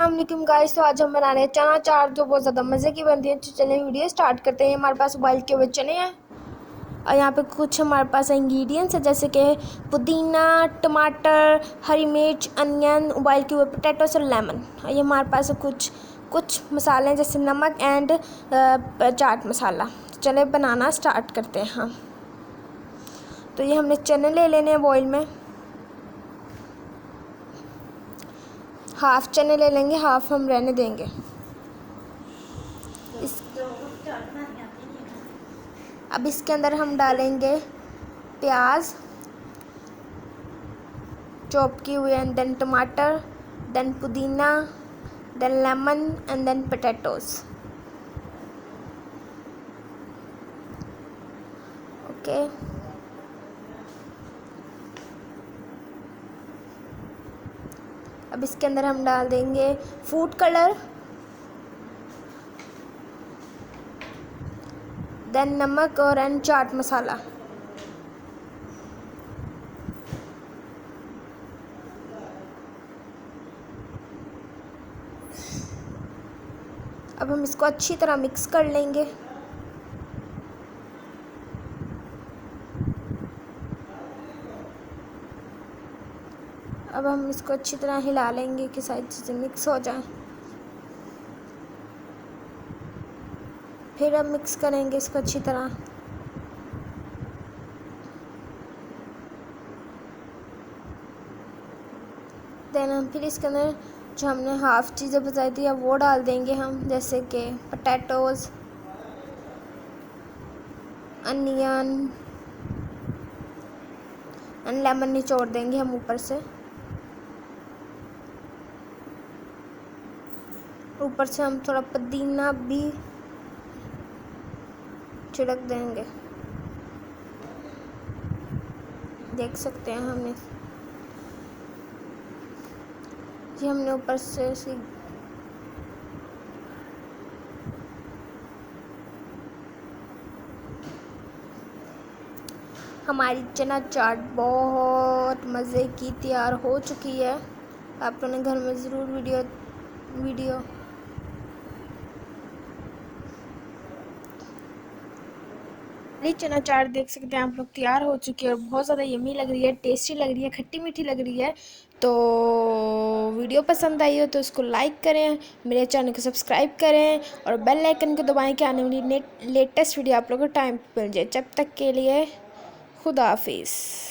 अस्सलाम गाइस। तो आज हम बना रहे हैं चना चाट जो बहुत ज़्यादा मज़े की बनती है। तो चलिए वीडियो स्टार्ट करते हैं। हमारे पास उबाल के हुए चने हैं और यहाँ पे कुछ हमारे पास इंग्रेडिएंट्स है जैसे कि पुदीना, टमाटर, हरी मिर्च, अनियन, उबाल के हुए पोटैटोस और लेमन। और ये हमारे पास कुछ मसाले हैं जैसे नमक एंड चाट मसाला। तो चलिए बनाना स्टार्ट करते हैं हम। तो ये हमने चने ले लेने हैं बॉईल में। हाफ़ चने ले लेंगे, हाफ़ हम रहने देंगे। अब इसके अंदर हम डालेंगे प्याज चॉप की हुई, एंड देन टमाटर, देन पुदीना, then lemon and then potatoes. Okay, अब इसके अंदर हम डाल देंगे फूड कलर, देन नमक और एंड चाट मसाला। अब हम इसको अच्छी तरह मिक्स कर लेंगे। अब हम इसको अच्छी तरह हिला लेंगे कि सारी चीज़ें मिक्स हो जाएं। फिर अब मिक्स करेंगे इसको अच्छी तरह। देन हम फिर इसके अंदर जो हमने हाफ़ चीज़ें बताई थी अब वो डाल देंगे हम, जैसे कि पोटैटोज़, अनियन एंड लेमन निचोड़ देंगे हम ऊपर से। ऊपर से हम थोड़ा पुदीना भी छिड़क देंगे। देख सकते हैं हमने ये हमने ऊपर से हमारी चना चाट बहुत मज़े की तैयार हो चुकी है। आप लोगों ने घर में ज़रूर वीडियो हरी चना चाट देख सकते हैं आप लोग तैयार हो चुकी है और बहुत ज़्यादा यम्मी लग रही है, टेस्टी लग रही है, खट्टी मीठी लग रही है। तो वीडियो पसंद आई हो तो उसको लाइक करें, मेरे चैनल को सब्सक्राइब करें और बेल आइकन को दबाएं कि आने वाली लेटेस्ट वीडियो आप लोगों को टाइम पर मिल जाए। जब तक के लिए खुदा हाफिज़।